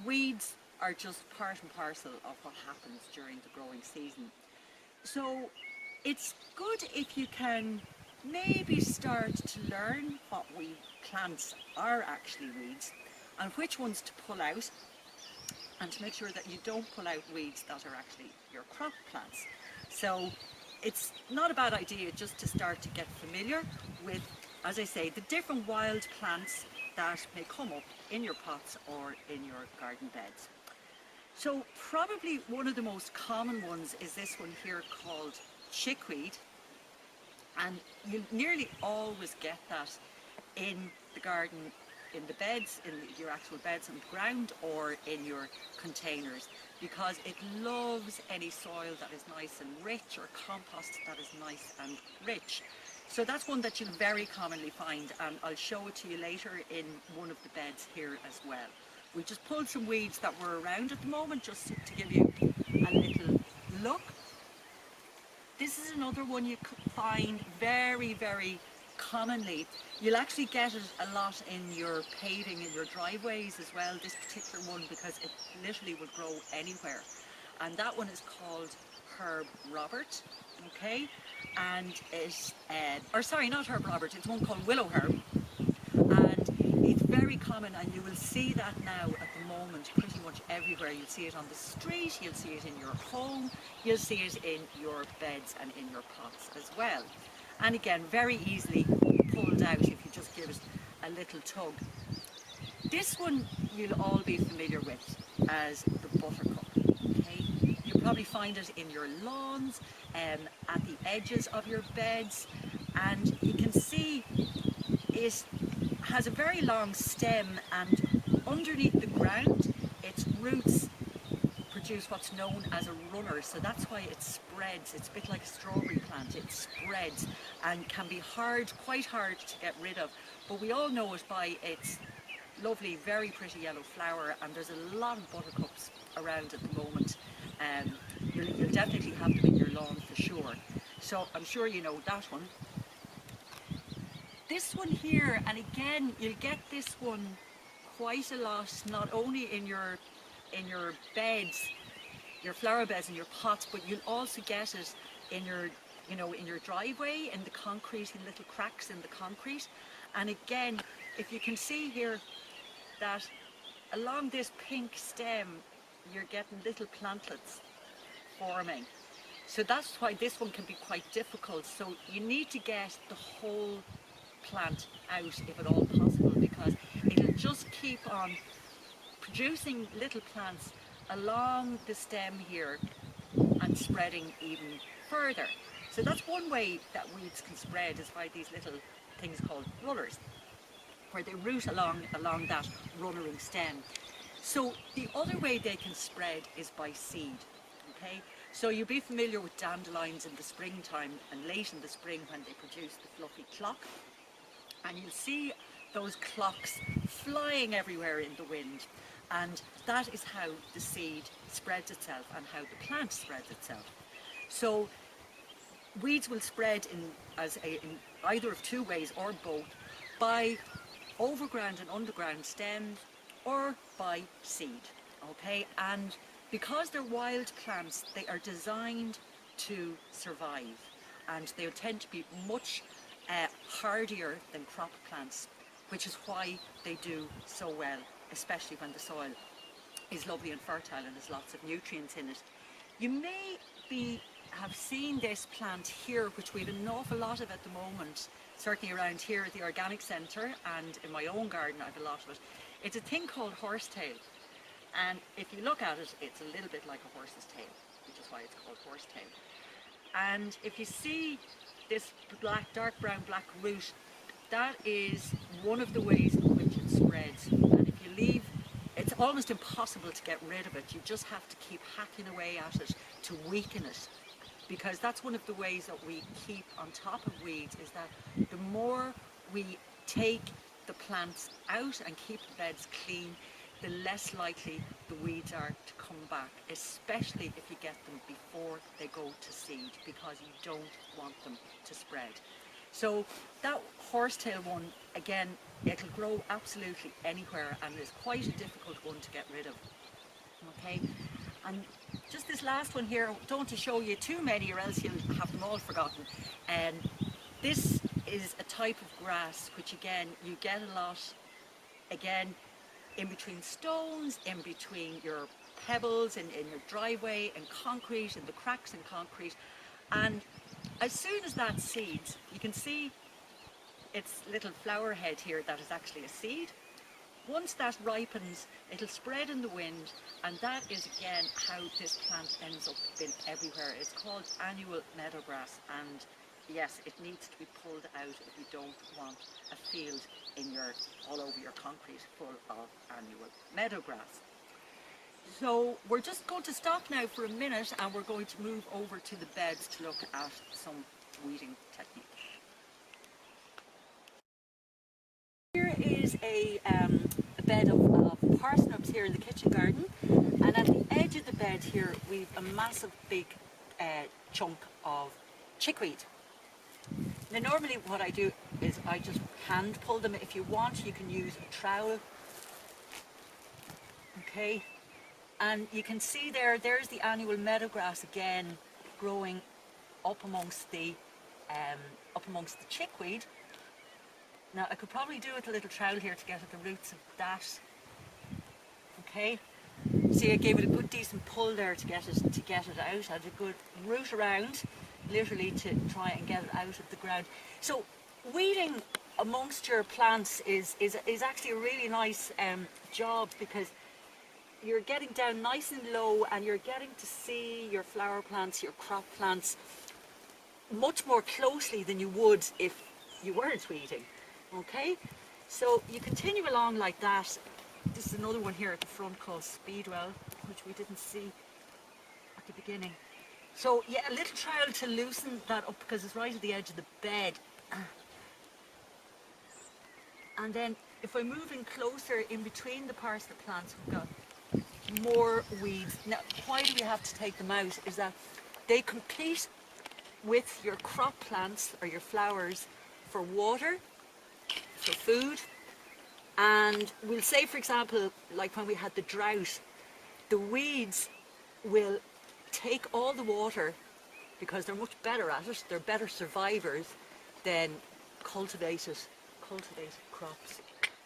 weeds are just part and parcel of what happens during the growing season. So it's good if you can maybe start to learn what weed plants are actually weeds and which ones to pull out, and to make sure that you don't pull out weeds that are actually your crop plants. So it's not a bad idea just to start to get familiar with, as I say, the different wild plants that may come up in your pots or in your garden beds. So probably one of the most common ones is this one here called chickweed, and you nearly always get that in the garden, in the beds, in your actual beds on the ground or in your containers, because it loves any soil that is nice and rich, or compost that is nice and rich. So that's one that you'll very commonly find, and I'll show it to you later in one of the beds here as well. We just pulled some weeds that were around at the moment just to give you a little look. This is another one you find very, very commonly. You'll actually get it a lot in your paving, in your driveways as well, this particular one, because it literally will grow anywhere. And that one is called Herb Robert, okay? And it, or sorry, not Herb Robert, it's one called Willow Herb. And it's very common, and you will see that now at the moment pretty much everywhere. You'll see it on the street, you'll see it in your home, you'll see it in your beds and in your pots as well. And again, very easily pulled out if you just give it a little tug. This one you'll all be familiar with as the buttercup. Okay? You'll probably find it in your lawns, at the edges of your beds, and you can see it has a very long stem, and underneath the ground its roots produce what's known as a runner, so that's why it spreads. It's a bit like a strawberry plant. It spreads and can be hard, quite hard to get rid of, but we all know it by its lovely, very pretty yellow flower, and there's a lot of buttercups around at the moment. You'll definitely have them in your lawn for sure, so I'm sure you know that one. This one here, and again you'll get this one quite a lot, not only in your beds, your flower beds and your pots, but you'll also get it in your, in your driveway, in the concrete, in little cracks in the concrete. And again, if you can see here that along this pink stem you're getting little plantlets forming. So that's why this one can be quite difficult. So you need to get the whole plant out if at all possible, because it'll just keep on producing little plants along the stem here and spreading even further. So that's one way that weeds can spread, is by these little things called runners, where they root along that runnering stem. So the other way they can spread is by seed. Okay, so you'll be familiar with dandelions in the springtime and late in the spring when they produce the fluffy clock, and you'll see those clocks flying everywhere in the wind, and that is how the seed spreads itself and how the plant spreads itself. So weeds will spread in either of two ways, or both, by overground and underground stems or by seed. Okay, and because they're wild plants, they are designed to survive, and they tend to be much hardier than crop plants, which is why they do so well, especially when the soil is lovely and fertile and has lots of nutrients in it. You may have seen this plant here, which we have an awful lot of at the moment, certainly around here at the Organic Centre, and in my own garden I have a lot of it. It's a thing called horsetail, and if you look at it, it's a little bit like a horse's tail, which is why it's called horsetail. And if you see this dark brown black root, that is one of the ways in which it spreads. And if you leave, it's almost impossible to get rid of it. You just have to keep hacking away at it to weaken it, because that's one of the ways that we keep on top of weeds, is that the more we take the plants out and keep the beds clean, the less likely the weeds are to come back, especially if you get them before they go to seed, because you don't want them to spread. So that horsetail one, again, it'll grow absolutely anywhere and is quite a difficult one to get rid of. Okay, and just this last one here, don't want to show you too many or else you'll have them all forgotten. And this is a type of grass which again you get a lot, again, in between stones, in between your pebbles, in your driveway, and concrete, and the cracks in concrete. And as soon as that seeds, you can see its little flower head here that is actually a seed. Once that ripens, it'll spread in the wind, and that is again how this plant ends up being everywhere. It's called annual meadowgrass, and yes, it needs to be pulled out if you don't want a field all over your concrete full of annual meadowgrass. So we're just going to stop now for a minute, and we're going to move over to the beds to look at some weeding techniques. Here is a bed of parsnips here in the kitchen garden, and at the edge of the bed here we've a massive big chunk of chickweed. Now normally what I do is I just hand pull them. If you want, you can use a trowel. Okay, and you can see there's the annual meadowgrass again growing up amongst the chickweed. Now I could probably do with a little trowel here to get at the roots of that. Okay, see, I gave it a good decent pull there to get it out. I had a good root around, literally, to try and get it out of the ground. So weeding amongst your plants is actually a really nice job, because you're getting down nice and low and you're getting to see your flower plants, your crop plants much more closely than you would if you weren't weeding. Okay, so you continue along like that. This is another one here at the front called Speedwell, which we didn't see at the beginning. So yeah, a little trowel to loosen that up because it's right at the edge of the bed. And then if we're moving closer in between the parsnip plants, we've got more weeds. Now, why do we have to take them out? Is that they compete with your crop plants or your flowers for water, for food. And we'll say, for example, like when we had the drought, the weeds will take all the water because they're much better at it. They're better survivors than cultivated crops.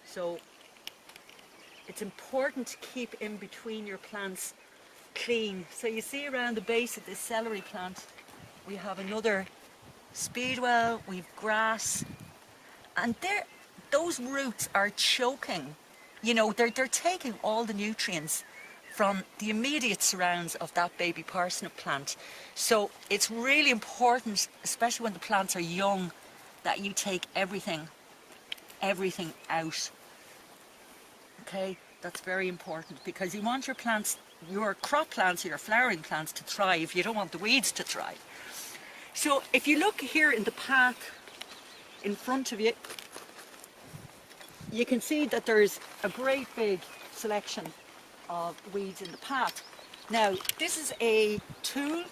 So it's important to keep in between your plants clean. So you see around the base of this celery plant, we have another Speedwell, we've grass, and those roots are choking. You know, they're taking all the nutrients from the immediate surrounds of that baby parsnip plant. So it's really important, especially when the plants are young, that you take everything out. Okay, that's very important, because you want your plants, your crop plants or your flowering plants, to thrive. You don't want the weeds to thrive. So if you look here in the path in front of you, you can see that there's a great big selection of weeds in the path. Now, this is a tool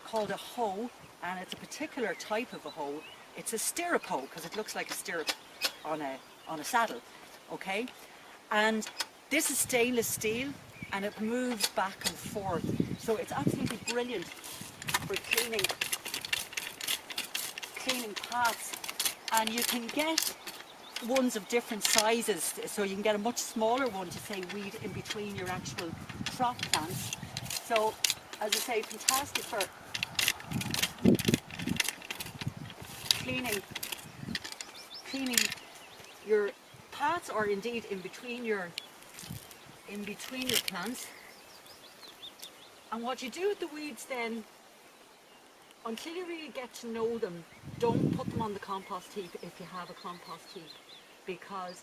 called a hoe, and it's a particular type of a hoe. It's a stirrup hoe because it looks like a stirrup on a saddle. Okay, and this is stainless steel and it moves back and forth. So it's absolutely brilliant for cleaning paths, and you can get ones of different sizes, so you can get a much smaller one to say weed in between your actual crop plants. So as I say, fantastic for cleaning your paths, or indeed in between your plants. And what you do with the weeds then, until you really get to know them, don't put them on the compost heap if you have a compost heap, because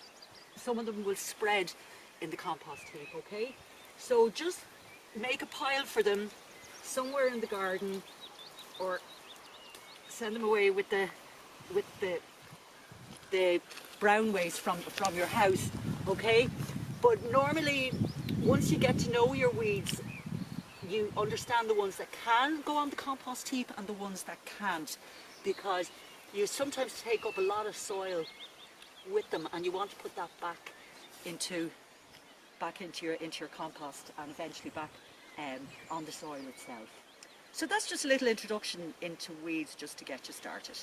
some of them will spread in the compost heap. Okay, so just make a pile for them somewhere in the garden, or send them away with the brown waste from your house. Okay, but normally once you get to know your weeds, you understand the ones that can go on the compost heap and the ones that can't, because you sometimes take up a lot of soil with them, and you want to put that back into your compost, and eventually back on the soil itself. So that's just a little introduction into weeds, just to get you started.